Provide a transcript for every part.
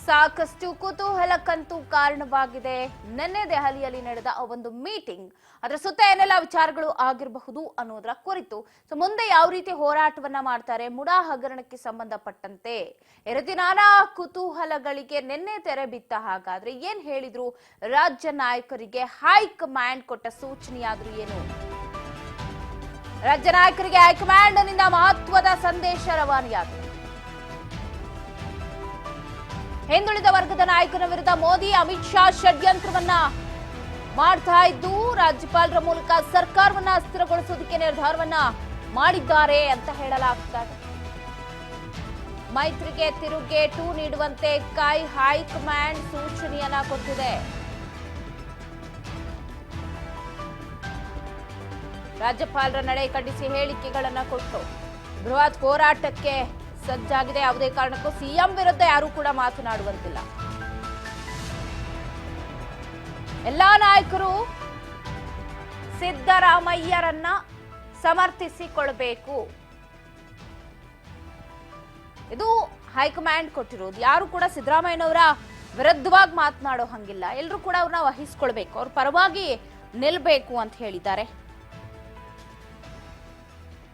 ಸಾಕಷ್ಟು ಕುತೂಹಲಕ್ಕಂತೂ ಕಾರಣವಾಗಿದೆ ನಿನ್ನೆ ದೆಹಲಿಯಲ್ಲಿ ನಡೆದ ಒಂದು ಮೀಟಿಂಗ್. ಅದರ ಸುತ್ತ ಏನೆಲ್ಲ ವಿಚಾರಗಳು ಆಗಿರಬಹುದು ಅನ್ನೋದರ ಕುರಿತು ಮುಂದೆ ಯಾವ ರೀತಿ ಹೋರಾಟವನ್ನ ಮಾಡ್ತಾರೆ ಮುಡಾ ಹಗರಣಕ್ಕೆ ಸಂಬಂಧಪಟ್ಟಂತೆ ಎರಡು ನಾನಾ ಕುತೂಹಲಗಳಿಗೆ ನಿನ್ನೆ ತೆರೆ ಬಿತ್ತ. ಹಾಗಾದ್ರೆ ಏನ್ ಹೇಳಿದ್ರು ರಾಜ್ಯ ನಾಯಕರಿಗೆ ಹೈಕಮಾಂಡ್ ಕೊಟ್ಟ ಸೂಚನೆಯಾದ್ರೂ ಏನು? ರಾಜ್ಯ ನಾಯಕರಿಗೆ ಹೈಕಮಾಂಡ್ ನಿಂದ ಮಹತ್ವದ ಸಂದೇಶ ರವಾನೆಯಾಗಿದೆ. ಹಿಂದುಳಿದ ವರ್ಗದ ನಾಯಕನ ವಿರುದ್ಧ ಮೋದಿ ಅಮಿತ್ ಶಾ ಷಡ್ಯಂತ್ರವನ್ನ ಮಾಡ್ತಾ ಇದ್ದು ರಾಜ್ಯಪಾಲರ ಮೂಲಕ ಸರ್ಕಾರವನ್ನ ಅಸ್ಥಿರಗೊಳಿಸೋದಕ್ಕೆ ನಿರ್ಧಾರವನ್ನ ಮಾಡಿದ್ದಾರೆ ಅಂತ ಹೇಳಲಾಗ್ತಾ ಇದೆ. ಮೈತ್ರಿಗೆ ತಿರುಗೇಟು ನೀಡುವಂತೆ ಹೈಕಮಾಂಡ್ ಸೂಚನೆಯನ್ನ ಕೊಟ್ಟಿದೆ. ರಾಜ್ಯಪಾಲರ ನಡೆ ಖಂಡಿಸಿ ಹೇಳಿಕೆಗಳನ್ನ ಕೊಟ್ಟು ಬೃಹತ್ ಹೋರಾಟಕ್ಕೆ ಸಜ್ಜಾಗಿದೆ. ಯಾವುದೇ ಕಾರಣಕ್ಕೂ ಸಿಎಂ ವಿರುದ್ಧ ಯಾರೂ ಕೂಡ ಮಾತನಾಡುವಂತಿಲ್ಲ. ಎಲ್ಲಾ ನಾಯಕರು ಸಿದ್ದರಾಮಯ್ಯರನ್ನ ಸಮರ್ಥಿಸಿಕೊಳ್ಬೇಕು. ಇದು ಹೈಕಮಾಂಡ್ ಕೊಟ್ಟಿರೋದು. ಯಾರು ಕೂಡ ಸಿದ್ದರಾಮಯ್ಯನವರ ವಿರುದ್ಧವಾಗಿ ಮಾತನಾಡೋ ಹಂಗಿಲ್ಲ. ಎಲ್ಲರೂ ಕೂಡ ಅವ್ರನ್ನ ವಹಿಸ್ಕೊಳ್ಬೇಕು, ಅವ್ರ ಪರವಾಗಿ ನಿಲ್ಬೇಕು ಅಂತ ಹೇಳಿದ್ದಾರೆ.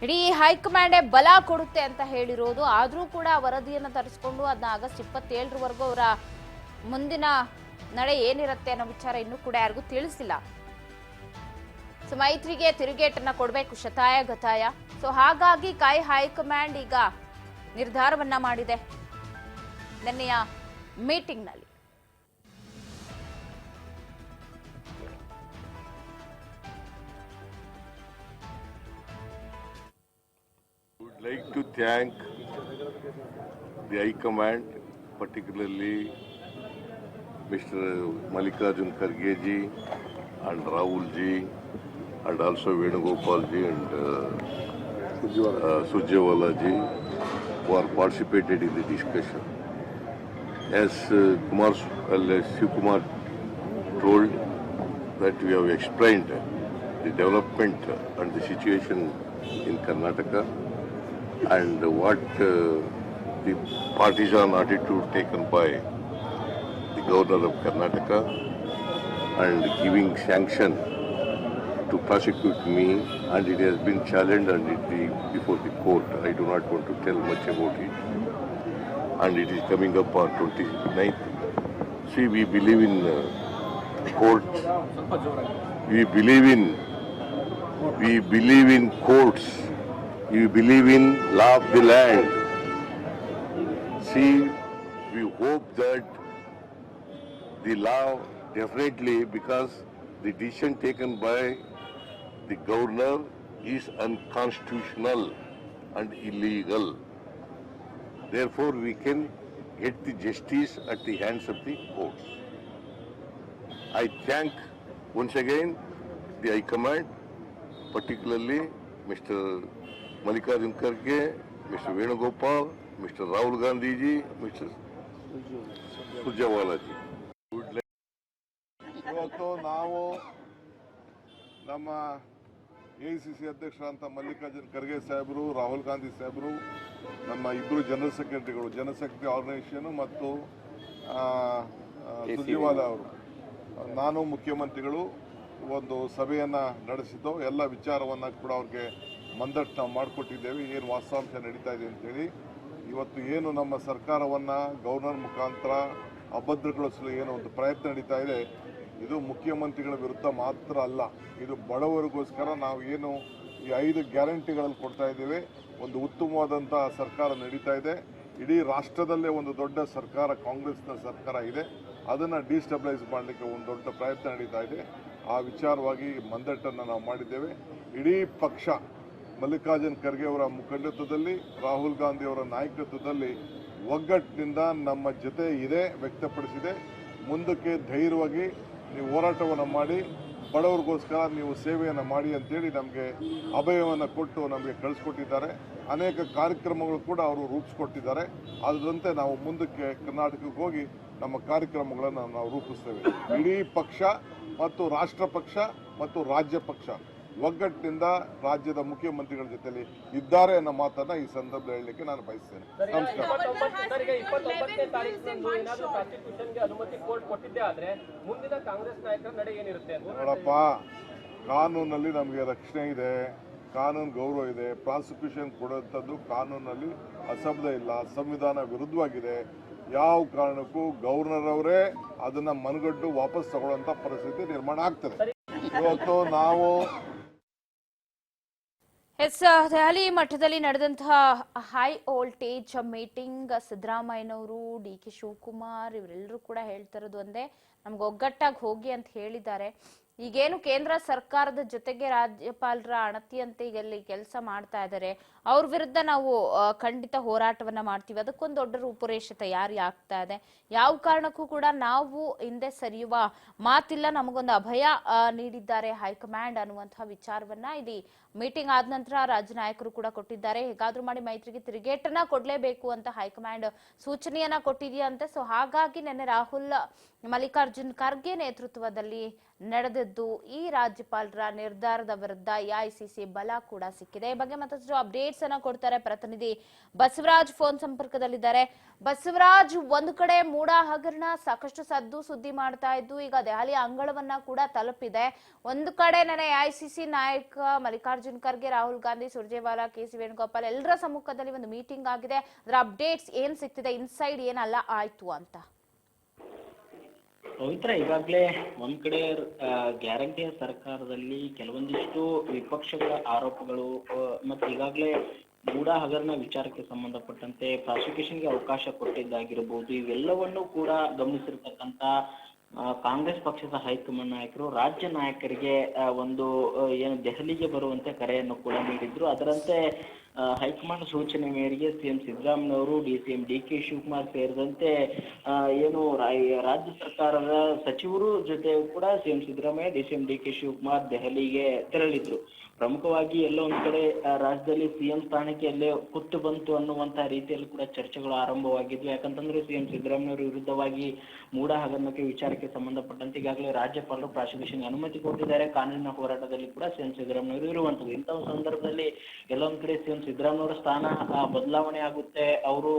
ಇಡೀ ಹೈಕಮಾಂಡೇ ಬಲ ಕೊಡುತ್ತೆ ಅಂತ ಹೇಳಿರೋದು. ಆದ್ರೂ ಕೂಡ ವರದಿಯನ್ನು ತರಿಸಿಕೊಂಡು ಅದನ್ನ ಆಗಸ್ಟ್ 27ರವರೆಗೂ ಅವರ ಮುಂದಿನ ನಡೆ ಏನಿರುತ್ತೆ ಅನ್ನೋ ವಿಚಾರ ಇನ್ನೂ ಕೂಡ ಯಾರಿಗೂ ತಿಳಿಸಿಲ್ಲ. ಸೊ ಮೈತ್ರಿಗೆ ತಿರುಗೇಟನ್ನ ಕೊಡಬೇಕು ಶತಾಯ ಗತಾಯ. ಸೊ ಹಾಗಾಗಿ ಹೈಕಮಾಂಡ್ ಈಗ ನಿರ್ಧಾರವನ್ನ ಮಾಡಿದೆ ನಿನ್ನೆಯ ಮೀಟಿಂಗ್ನಲ್ಲಿ. Like to thank the High Command, particularly Mr. Mallikarjun Kharge ji and Rahul ji and also Venugopal ji and Surjewala ji who are participated in the discussion. As Shivkumar told that we have explained the development and the situation in Karnataka and what the partisan attitude taken by the governor of Karnataka and giving sanction to prosecute me, and it has been challenged and before the court. I do not want to tell much about it, and it is coming up on 29th. See, we believe in courts. We believe in courts. You believe in law of the land. See, we hope that the law definitely, because the decision taken by the governor is unconstitutional and illegal. Therefore, we can get the justice at the hands of the courts. I thank once again the High Command, particularly Mr. Mallikarjun Kharge, Mr. Venugopal, Mr. Rahul Gandhi ji, Mr. Surjewala ji. ಇವತ್ತು ನಾವು ನಮ್ಮ AICC ಅಧ್ಯಕ್ಷರಂತ Mallikarjun Kharge ಸಾಹೇಬರು, ರಾಹುಲ್ ಗಾಂಧಿ ಸಾಹೇಬರು, ನಮ್ಮ ಇಬ್ಬರು general ಸೆಕ್ರೆಟರಿಗಳು, ಜನಶಕ್ತಿ organisation ಮತ್ತು ಸುರ್ಜೇವಾಲಾ ಅವರು, ನಾನು ಮುಖ್ಯಮಂತ್ರಿಗಳು ಒಂದು ಸಭೆಯನ್ನು ನಡೆಸಿದ್ದು. ಎಲ್ಲ ವಿಚಾರವನ್ನು ಕೂಡ ಅವ್ರಿಗೆ ಮಂದಟ್ಟು ನಾವು ಮಾಡಿಕೊಟ್ಟಿದ್ದೇವೆ. ಏನು ವಾಸ್ತವಾಂಶ ನಡೀತಾ ಇದೆ ಅಂತೇಳಿ. ಇವತ್ತು ಏನು ನಮ್ಮ ಸರ್ಕಾರವನ್ನು ಗವರ್ನರ್ ಮುಖಾಂತರ ಅಭದ್ರಗೊಳಿಸಲು ಏನೋ ಒಂದು ಪ್ರಯತ್ನ ನಡೀತಾ ಇದೆ, ಇದು ಮುಖ್ಯಮಂತ್ರಿಗಳ ವಿರುದ್ಧ ಮಾತ್ರ ಅಲ್ಲ, ಇದು ಬಡವರಿಗೋಸ್ಕರ ನಾವು ಏನು ಈ 5 ಗ್ಯಾರಂಟಿಗಳಲ್ಲಿ ಕೊಡ್ತಾ ಇದ್ದೇವೆ. ಒಂದು ಉತ್ತಮವಾದಂಥ ಸರ್ಕಾರ ನಡೀತಾ ಇದೆ. ಇಡೀ ರಾಷ್ಟ್ರದಲ್ಲೇ ಒಂದು ದೊಡ್ಡ ಸರ್ಕಾರ, ಕಾಂಗ್ರೆಸ್ನ ಸರ್ಕಾರ ಇದೆ. ಅದನ್ನು ಡಿಸ್ಟೆಬಿಲೈಸ್ ಮಾಡಲಿಕ್ಕೆ ಒಂದು ದೊಡ್ಡ ಪ್ರಯತ್ನ ನಡೀತಾ ಇದೆ. ಆ ವಿಚಾರವಾಗಿ ಮಂದಟ್ಟನ್ನು ನಾವು ಮಾಡಿದ್ದೇವೆ. ಇಡೀ ಪಕ್ಷ ಮಲ್ಲಿಕಾರ್ಜುನ್ ಖರ್ಗೆ ಅವರ ಮುಖಂಡತ್ವದಲ್ಲಿ, ರಾಹುಲ್ ಗಾಂಧಿ ಅವರ ನಾಯಕತ್ವದಲ್ಲಿ ಒಗ್ಗಟ್ಟಿನಿಂದ ನಮ್ಮ ಜೊತೆ ಇದೆ ವ್ಯಕ್ತಪಡಿಸಿದೆ. ಮುಂದಕ್ಕೆ ಧೈರ್ಯವಾಗಿ ನೀವು ಹೋರಾಟವನ್ನು ಮಾಡಿ, ಬಡವರಿಗೋಸ್ಕರ ನೀವು ಸೇವೆಯನ್ನು ಮಾಡಿ ಅಂತೇಳಿ ನಮಗೆ ಅಭಯವನ್ನು ಕೊಟ್ಟು ನಮಗೆ ಕಳಿಸ್ಕೊಟ್ಟಿದ್ದಾರೆ. ಅನೇಕ ಕಾರ್ಯಕ್ರಮಗಳು ಕೂಡ ಅವರು ರೂಪಿಸ್ಕೊಟ್ಟಿದ್ದಾರೆ. ಅದರಂತೆ ನಾವು ಮುಂದಕ್ಕೆ ಕರ್ನಾಟಕಕ್ಕೆ ಹೋಗಿ ನಮ್ಮ ಕಾರ್ಯಕ್ರಮಗಳನ್ನು ನಾವು ರೂಪಿಸ್ತೇವೆ. ಇಡೀ ಪಕ್ಷ ಮತ್ತು ರಾಷ್ಟ್ರ ಪಕ್ಷ ಮತ್ತು ರಾಜ್ಯ ಪಕ್ಷ ಒಗ್ಗಟ್ಟಿನಿಂದ ರಾಜ್ಯದ ಮುಖ್ಯಮಂತ್ರಿಗಳ ಜೊತೆಲಿ ಇದ್ದಾರೆ ಅನ್ನೋ ಮಾತನ್ನ ಈ ಸಂದರ್ಭದಲ್ಲಿ ಹೇಳಲಿಕ್ಕೆ ನಾನು ಬಯಸ್ತೇನೆ. ನಮಸ್ಕಾರ. ಸರಿಗೆ 29ನೇ ತಾರೀಕಿನಂದು ಏನಾದರೂ ಪ್ರಾಸಿಕ್ಯೂಷನ್ಗೆ ಅನುಮತಿ ಕೋರ್ಟ್ ಕೊಟ್ಟಿದ್ದೇ ಆದ್ರೆ ಮುಂದಿನ ಕಾಂಗ್ರೆಸ್ ನಾಯಕರ ನಡೆ ಏನಿರುತ್ತೆ ಅಂತ ನೋಡಪ್ಪ, ಕಾನೂನಲ್ಲಿ ನಮಗೆ ರಕ್ಷಣೆ ಇದೆ, ಕಾನೂನು ಗೌರವ ಇದೆ. ಪ್ರಾಸಿಕ್ಯೂಷನ್ ಕೊಡುವಂಥದ್ದು ಕಾನೂನಲ್ಲಿ ಅಸಂಬದ್ಧ ಇಲ್ಲ, ಸಂವಿಧಾನ ವಿರುದ್ಧವಾಗಿದೆ. ಯಾವ ಕಾರಣಕ್ಕೂ ಗವರ್ನರ್ ಅವರೇ ಅದನ್ನ ಮನಗಂಡು ವಾಪಸ್ ತಗೊಳ್ಳುವಂತ ಪರಿಸ್ಥಿತಿ ನಿರ್ಮಾಣ ಆಗ್ತದೆ. ಇವತ್ತು ನಾವು ದೆಹಲಿ ಮಠದಲ್ಲಿ ನಡೆದಂತಹ ಹೈ ವೋಲ್ಟೇಜ್ ಮೀಟಿಂಗ್ ಸಿದ್ದರಾಮಯ್ಯನವರು, ಡಿ.ಕೆ. ಶಿವಕುಮಾರ್ ಇವರೆಲ್ಲರೂ ಕೂಡ ಹೇಳ್ತಾ ಇರೋದು ಒಂದೇ, ನಮ್ಗೆ ಒಗ್ಗಟ್ಟಾಗಿ ಹೋಗಿ ಅಂತ ಹೇಳಿದ್ದಾರೆ. ಈಗೇನು ಕೇಂದ್ರ ಸರ್ಕಾರದ ಜೊತೆಗೆ ರಾಜ್ಯಪಾಲರ ಅಣತಿಯಂತೆ ಈಗ ಅಲ್ಲಿ ಕೆಲಸ ಮಾಡ್ತಾ ಇದ್ದಾರೆ, ಅವ್ರ ವಿರುದ್ಧ ನಾವು ಖಂಡಿತ ಹೋರಾಟವನ್ನ ಮಾಡ್ತೀವಿ. ಅದಕ್ಕೊಂದು ದೊಡ್ಡ ರೂಪುರೇಷೆ ತಯಾರಿ ಆಗ್ತಾ ಇದೆ. ಯಾವ ಕಾರಣಕ್ಕೂ ಕೂಡ ನಾವು ಹಿಂದೆ ಸರಿಯುವ ಮಾತಿಲ್ಲ, ನಮಗೊಂದು ಅಭಯ ನೀಡಿದ್ದಾರೆ ಹೈಕಮಾಂಡ್ ಅನ್ನುವಂತಹ ವಿಚಾರವನ್ನ ಇಲ್ಲಿ ಮೀಟಿಂಗ್ ಆದ ನಂತರ ರಾಜ್ಯ ನಾಯಕರು ಕೂಡ ಕೊಟ್ಟಿದ್ದಾರೆ. ಹೇಗಾದ್ರೂ ಮಾಡಿ ಮೈತ್ರಿಗೆ ತಿರುಗೇಟನ್ನ ಕೊಡ್ಲೇಬೇಕು ಅಂತ ಹೈಕಮಾಂಡ್ ಸೂಚನೆಯನ್ನ ಕೊಟ್ಟಿದೆಯಂತೆ. ಸೊ ಹಾಗಾಗಿ ನಿನ್ನೆ ರಾಹುಲ್ ಮಲ್ಲಿಕಾರ್ಜುನ್ ಖರ್ಗೆ ನೇತೃತ್ವದಲ್ಲಿ ನಡೆದದ್ದು ಈ ರಾಜ್ಯಪಾಲರ ನಿರ್ಧಾರದ ವಿರುದ್ಧ ಎಐಸಿಸಿ ಬಲ ಕೂಡ ಸಿಕ್ಕಿದೆ. ಈ ಬಗ್ಗೆ ಮತ್ತಷ್ಟು ಅಪ್ಡೇಟ್ಸ್ ಅನ್ನ ಕೊಡ್ತಾರೆ ಪ್ರತಿನಿಧಿ ಬಸವರಾಜ್ ಫೋನ್ ಸಂಪರ್ಕದಲ್ಲಿದ್ದಾರೆ. ಬಸವರಾಜ್, ಒಂದು ಕಡೆ ಮೂಡಾ ಹಗರಣ ಸಾಕಷ್ಟು ಸದ್ದು ಸುದ್ದಿ ಮಾಡ್ತಾ ಇದ್ದು ಈಗ ದೆಹಲಿ ಅಂಗಳವನ್ನ ಕೂಡ ತಲುಪಿದೆ. ಒಂದು ಕಡೆ ನೆನೆ ಎಐಸಿಸಿ ನಾಯಕ ಮಲ್ಲಿಕಾರ್ಜುನ್ ಖರ್ಗೆ, ರಾಹುಲ್ ಗಾಂಧಿ, ಸುರ್ಜೇವಾಲಾ, ಕೆ.ಸಿ. ವೇಣುಗೋಪಾಲ್ ಎಲ್ಲರ ಸಮ್ಮುಖದಲ್ಲಿ ಒಂದು ಮೀಟಿಂಗ್ ಆಗಿದೆ. ಅದರ ಅಪ್ಡೇಟ್ಸ್ ಏನ್ ಸಿಗ್ತಿದೆ, ಇನ್ಸೈಡ್ ಏನಲ್ಲ ಆಯ್ತು ಅಂತ? ಪವಿತ್ರ, ಈಗಾಗಲೇ ಒಂದ್ ಕಡೆ ಗ್ಯಾರಂಟಿಯ ಸರ್ಕಾರದಲ್ಲಿ ಕೆಲವೊಂದಿಷ್ಟು ವಿಪಕ್ಷಗಳ ಆರೋಪಗಳು ಮತ್ತು ಈಗಾಗಲೇ ಮೂಡಾ ಹಗರಣ ವಿಚಾರಕ್ಕೆ ಸಂಬಂಧಪಟ್ಟಂತೆ ಪ್ರಾಸಿಕ್ಯೂಷನ್ಗೆ ಅವಕಾಶ ಕೊಟ್ಟಿದ್ದಾಗಿರಬಹುದು, ಇವೆಲ್ಲವನ್ನೂ ಕೂಡ ಗಮನಿಸಿರ್ತಕ್ಕಂಥ ಕಾಂಗ್ರೆಸ್ ಪಕ್ಷದ ಹೈಕಮಾಂಡ್ ನಾಯಕರು ರಾಜ್ಯ ನಾಯಕರಿಗೆ ಒಂದು ಏನು ದೆಹಲಿಗೆ ಬರುವಂತೆ ಕರೆಯನ್ನು ಕೂಡ ನೀಡಿದ್ರು. ಅದರಂತೆ ಹೈಕಮಾಂಡ್ ಸೂಚನೆ ಮೇರೆಗೆ ಸಿಎಂ ಸಿದ್ದರಾಮಯ್ಯನವರು, ಸಿಎಂ ಡಿ.ಕೆ. ಶಿವಕುಮಾರ್ ಸೇರಿದಂತೆ ಏನು ರಾಜ್ಯ ಸರ್ಕಾರದ ಸಚಿವರು ಜೊತೆ ಕೂಡ ಸಿಎಂ ಸಿದ್ದರಾಮಯ್ಯ, ಸಿಎಂ ಡಿ.ಕೆ. ಶಿವಕುಮಾರ್ ದೆಹಲಿಗೆ ತೆರಳಿದ್ರು. ಪ್ರಮುಖವಾಗಿ ಎಲ್ಲೋ ಒಂದ್ ಕಡೆ ರಾಜ್ಯದಲ್ಲಿ ಸಿಎಂ ಸ್ಥಾನಕ್ಕೆ ಎಲ್ಲೇ ಕುತ್ತು ಬಂತು ಅನ್ನುವಂತ ರೀತಿಯಲ್ಲಿ ಕೂಡ ಚರ್ಚೆಗಳು ಆರಂಭವಾಗಿದ್ವು. ಯಾಕಂತಂದ್ರೆ ಸಿಎಂ ಸಿದ್ದರಾಮಯ್ಯವರು ವಿರುದ್ಧವಾಗಿ ಮೂಡಾ ಹಗರಣಕ್ಕೆ ವಿಚಾರಕ್ಕೆ ಸಂಬಂಧಪಟ್ಟಂತೆ ಈಗಾಗಲೇ ರಾಜ್ಯಪಾಲರು ಪ್ರಾಸಿಕ್ಯೂಷನ್ ಅನುಮತಿ ಕೊಟ್ಟಿದ್ದಾರೆ. ಕಾನೂನಿನ ಹೋರಾಟದಲ್ಲಿ ಕೂಡ ಸಿಎಂ ಸಿದ್ದರಾಮಯ್ಯವರು ಇರುವಂತದ್ದು. ಇಂತಹ ಸಂದರ್ಭದಲ್ಲಿ ಎಲ್ಲೊಂದ್ ಕಡೆ ಸಿಎಂ ಸಿದ್ದರಾಮಯ್ಯವರ ಸ್ಥಾನ ಬದಲಾವಣೆ ಆಗುತ್ತೆ, ಅವರು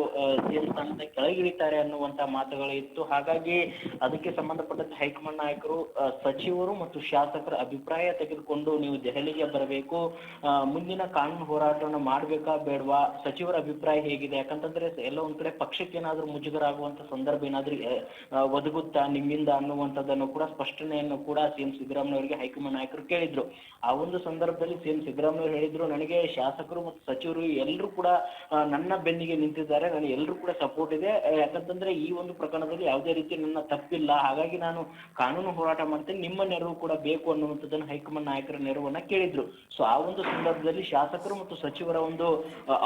ಸಿಎಂ ಸ್ಥಾನದ ಕೆಳಗಿಳಿತಾರೆ ಅನ್ನುವಂತ ಮಾತುಗಳು ಇತ್ತು. ಹಾಗಾಗಿ ಅದಕ್ಕೆ ಸಂಬಂಧಪಟ್ಟಂತೆ ಹೈಕಮಾಂಡ್ ನಾಯಕರು ಸಚಿವರು ಮತ್ತು ಶಾಸಕರ ಅಭಿಪ್ರಾಯ ತೆಗೆದುಕೊಂಡು ನೀವು ದೆಹಲಿಗೆ ಬರಬೇಕು, ಮುಂದಿನ ಕಾನೂನು ಹೋರಾಟವನ್ನು ಮಾಡ್ಬೇಕಾ ಬೇಡವಾ, ಸಚಿವರ ಅಭಿಪ್ರಾಯ ಹೇಗಿದೆ, ಯಾಕಂತಂದ್ರೆ ಎಲ್ಲ ಒಂದ್ ಕಡೆ ಪಕ್ಷಕ್ಕೆ ಏನಾದ್ರೂ ಮುಜುಗರ ಆಗುವಂತ ಸಂದರ್ಭ ಏನಾದ್ರೂ ಒದಗುತ್ತಾ ನಿಮ್ಮಿಂದ ಅನ್ನುವಂಥದ್ದನ್ನು ಕೂಡ ಸ್ಪಷ್ಟನೆಯನ್ನು ಕೂಡ ಸಿಎಂ ಸಿದ್ದರಾಮಯ್ಯವರಿಗೆ ಹೈಕಮಾಂಡ್ ನಾಯಕರು ಕೇಳಿದ್ರು. ಆ ಒಂದು ಸಂದರ್ಭದಲ್ಲಿ ಸಿಎಂ ಸಿದ್ದರಾಮಯ್ಯವರು ಹೇಳಿದ್ರು, ನನಗೆ ಶಾಸಕರು ಮತ್ತು ಸಚಿವರು ಎಲ್ಲರೂ ಕೂಡ ನನ್ನ ಬೆನ್ನಿಗೆ ನಿಂತಿದ್ದಾರೆ, ನನಗೆ ಎಲ್ಲರೂ ಕೂಡ ಸಪೋರ್ಟ್ ಇದೆ, ಯಾಕಂತಂದ್ರೆ ಈ ಒಂದು ಪ್ರಕರಣದಲ್ಲಿ ಯಾವುದೇ ರೀತಿ ನನ್ನ ತಪ್ಪಿಲ್ಲ, ಹಾಗಾಗಿ ನಾನು ಕಾನೂನು ಹೋರಾಟ ಮಾಡ್ತೇನೆ, ನಿಮ್ಮ ನೆರವು ಕೂಡ ಬೇಕು ಅನ್ನುವಂಥದ್ದನ್ನು ಹೈಕಮಾಂಡ್ ನಾಯಕರ ನೆರವನ್ನ ಕೇಳಿದ್ರು. ಸೊ ಆ ಒಂದು ಸಂದರ್ಭದಲ್ಲಿ ಶಾಸಕರು ಮತ್ತು ಸಚಿವರ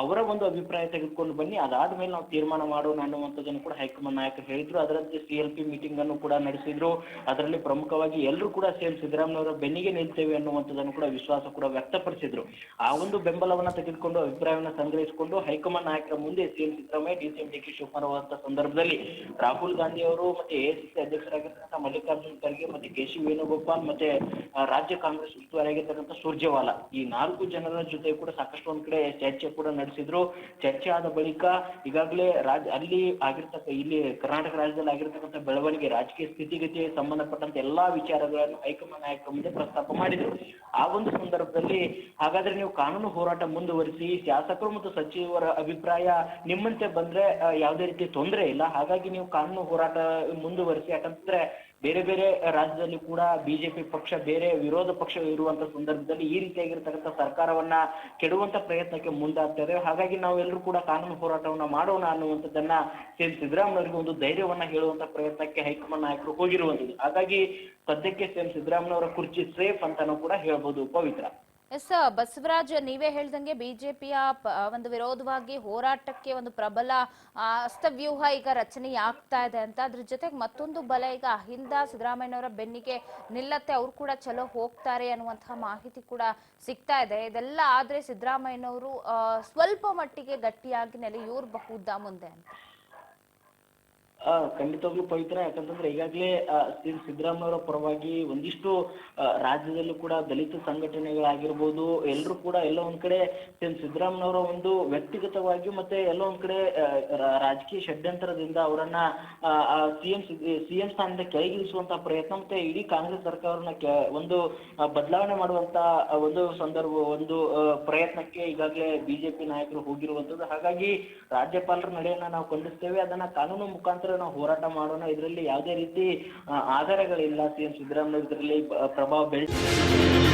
ಅವರ ಒಂದು ಅಭಿಪ್ರಾಯ ತೆಗೆದುಕೊಂಡು ಬನ್ನಿ, ಅದಾದ್ಮೇಲೆ ನಾವು ತೀರ್ಮಾನ ಮಾಡೋಣ ಅನ್ನುವಂಥದ್ದನ್ನು ಕೂಡ ಹೈಕಮಾಂಡ್ ನಾಯಕರು ಹೇಳಿದ್ರು. ಅದರಂತೆ CLP ಮೀಟಿಂಗ್ ಅನ್ನು ಕೂಡ ನಡೆಸಿದ್ರು. ಅದರಲ್ಲಿ ಪ್ರಮುಖವಾಗಿ ಎಲ್ಲರೂ ಕೂಡ ಸಿಎಂ ಸಿದ್ದರಾಮಯ್ಯವರ ಬೆನ್ನಿಗೆ ನಿಲ್ತೇವೆ ಅನ್ನುವಂಥದ್ದನ್ನು ಕೂಡ ವಿಶ್ವಾಸ ಕೂಡ ವ್ಯಕ್ತಪಡಿಸಿದ್ರು. ಆ ಒಂದು ಬೆಂಬಲವನ್ನ ತೆಗೆದುಕೊಂಡು ಅಭಿಪ್ರಾಯವನ್ನ ಸಂಗ್ರಹಿಸಿಕೊಂಡು ಹೈಕಮಾಂಡ್ ನಾಯಕರ ಮುಂದೆ ಸಿಎಂ ಸಿದ್ದರಾಮಯ್ಯ, ಸಿಎಂ ಡಿ.ಕೆ. ಶಿವಕುಮಾರ್ ಅವರ ಸಂದರ್ಭದಲ್ಲಿ ರಾಹುಲ್ ಗಾಂಧಿ ಅವರು ಮತ್ತೆ ಎಐಸಿಸಿ ಅಧ್ಯಕ್ಷರಾಗಿರ್ತಕ್ಕಂಥ ಮಲ್ಲಿಕಾರ್ಜುನ್ ಖರ್ಗೆ ಮತ್ತೆ ಕೆ.ಸಿ. ವೇಣುಗೋಪಾಲ್ ಮತ್ತೆ ರಾಜ್ಯ ಕಾಂಗ್ರೆಸ್ ಉಸ್ತುವಾರಿಯಾಗಿರ್ತಕ್ಕಂಥ ಸುರ್ಜೇವಾಲಾ, ಈ 4 ಜನರ ಜೊತೆ ಕೂಡ ಸಾಕಷ್ಟು ಒಂದ್ ಕಡೆ ಚರ್ಚೆ ಕೂಡ ನಡೆಸಿದ್ರು. ಚರ್ಚೆ ಆದ ಬಳಿಕ ಈಗಾಗಲೇ ಇಲ್ಲಿ ಕರ್ನಾಟಕ ರಾಜ್ಯದಲ್ಲಿ ಆಗಿರ್ತಕ್ಕಂಥ ಬೆಳವಣಿಗೆ, ರಾಜಕೀಯ ಸ್ಥಿತಿಗತಿ ಸಂಬಂಧಪಟ್ಟಂತ ಎಲ್ಲಾ ವಿಚಾರಗಳನ್ನು ಹೈಕಮಾಂಡ್ ನಾಯಕರ ಮುಂದೆ ಪ್ರಸ್ತಾಪ ಮಾಡಿದ್ರು. ಆ ಒಂದು ಸಂದರ್ಭದಲ್ಲಿ ಹಾಗಾದ್ರೆ ನೀವು ಕಾನೂನು ಹೋರಾಟ ಮುಂದುವರಿಸಿ, ಶಾಸಕರು ಮತ್ತು ಸಚಿವರ ಅಭಿಪ್ರಾಯ ನಿಮ್ಮಂತೆ ಬಂದ್ರೆ ಯಾವುದೇ ರೀತಿ ತೊಂದರೆ ಇಲ್ಲ, ಹಾಗಾಗಿ ನೀವು ಕಾನೂನು ಹೋರಾಟ ಮುಂದುವರಿಸಿ, ಯಾಕಂತಂದ್ರೆ ಬೇರೆ ಬೇರೆ ರಾಜ್ಯದಲ್ಲಿ ಕೂಡ ಬಿಜೆಪಿ ಪಕ್ಷ ಬೇರೆ ವಿರೋಧ ಪಕ್ಷ ಇರುವಂತ ಸಂದರ್ಭದಲ್ಲಿ ಈ ರೀತಿಯಾಗಿರ್ತಕ್ಕಂಥ ಸರ್ಕಾರವನ್ನ ಕೆಡುವಂತ ಪ್ರಯತ್ನಕ್ಕೆ ಮುಂದಾಗ್ತಾರೆ, ಹಾಗಾಗಿ ನಾವೆಲ್ಲರೂ ಕೂಡ ಕಾನೂನು ಹೋರಾಟವನ್ನ ಮಾಡೋಣ ಅನ್ನುವಂಥದ್ದನ್ನ ಸಿಎಂ ಸಿದ್ದರಾಮಯ್ಯವರಿಗೆ ಒಂದು ಧೈರ್ಯವನ್ನ ಹೇಳುವಂತ ಪ್ರಯತ್ನಕ್ಕೆ ಹೈಕಮಾಂಡ್ ನಾಯಕರು ಹೋಗಿರುವಂಥದ್ದು. ಹಾಗಾಗಿ ಸದ್ಯಕ್ಕೆ ಸಿಎಂ ಸಿದ್ದರಾಮಯ್ಯವರ ಕುರ್ಚಿ ಸೇಫ್ ಅಂತಾನೂ ಕೂಡ ಹೇಳ್ಬೋದು ಪವಿತ್ರ. ಎಸ್ ಬಸವರಾಜ್, ನೀವೇ ಹೇಳ್ದಂಗೆ ಬಿಜೆಪಿಯ ಒಂದು ವಿರೋಧವಾಗಿ ಹೋರಾಟಕ್ಕೆ ಒಂದು ಪ್ರಬಲ ಅಸ್ತವ್ಯೂಹ ಈಗ ರಚನೆ ಆಗ್ತಾ ಇದೆ ಅಂತ, ಅದ್ರ ಜೊತೆಗೆ ಮತ್ತೊಂದು ಬಲ ಈಗ ಅಹಿಂದ ಸಿದ್ದರಾಮಯ್ಯನವರ ಬೆನ್ನಿಗೆ ನಿಲ್ಲತ್ತೆ, ಅವ್ರು ಕೂಡ ಚಲೋ ಹೋಗ್ತಾರೆ ಅನ್ನುವಂತಹ ಮಾಹಿತಿ ಕೂಡ ಸಿಗ್ತಾ ಇದೆ. ಇದೆಲ್ಲ ಆದ್ರೆ ಸಿದ್ದರಾಮಯ್ಯನವರು ಸ್ವಲ್ಪ ಮಟ್ಟಿಗೆ ಗಟ್ಟಿಯಾಗಿ ನೆಲೆಯೂರಬಹುದಾ ಮುಂದೆ ಅಂತ? ಖಂಡಿತವಾಗ್ಲೂ ಪವಿತ್ರ. ಯಾಕಂತಂದ್ರೆ ಈಗಾಗಲೇ ಸಿದ್ದರಾಮಯ್ಯವರ ಪರವಾಗಿ ಒಂದಿಷ್ಟು ರಾಜ್ಯದಲ್ಲೂ ಕೂಡ ದಲಿತ ಸಂಘಟನೆಗಳಾಗಿರ್ಬೋದು, ಎಲ್ಲರೂ ಕೂಡ ಎಲ್ಲೋ ಒಂದ್ ಕಡೆ ಸಿದ್ದರಾಮಯ್ಯವರ ಒಂದು ವ್ಯಕ್ತಿಗತವಾಗಿ ಮತ್ತೆ ಎಲ್ಲೋ ಒಂದ್ ಕಡೆ ರಾಜಕೀಯ ಷಡ್ಯಂತ್ರದಿಂದ ಅವರನ್ನ ಸಿಎಂ ಸ್ಥಾನದಿಂದ ಕೆಳಗಿಳಿಸುವಂತ ಪ್ರಯತ್ನ ಮತ್ತೆ ಇಡೀ ಕಾಂಗ್ರೆಸ್ ಸರ್ಕಾರನ ಒಂದು ಬದಲಾವಣೆ ಮಾಡುವಂತ ಒಂದು ಒಂದು ಪ್ರಯತ್ನಕ್ಕೆ ಈಗಾಗಲೇ ಬಿಜೆಪಿ ನಾಯಕರು ಹೋಗಿರುವಂತದ್ದು. ಹಾಗಾಗಿ ರಾಜ್ಯಪಾಲರ ನಡೆಯನ್ನ ನಾವು ಖಂಡಿಸ್ತೇವೆ. ಅದನ್ನ ಕಾನೂನು ಮುಖಾಂತರ ನಾವು ಹೋರಾಟ ಮಾಡೋಣ. ಇದರಲ್ಲಿ ಯಾವುದೇ ರೀತಿ ಆಧಾರಗಳಿಲ್ಲ ಸಿಎಂ ಸಿದ್ದರಾಮಯ್ಯ ಇದರಲ್ಲಿ ಪ್ರಭಾವ ಬೆಳೆಸಿ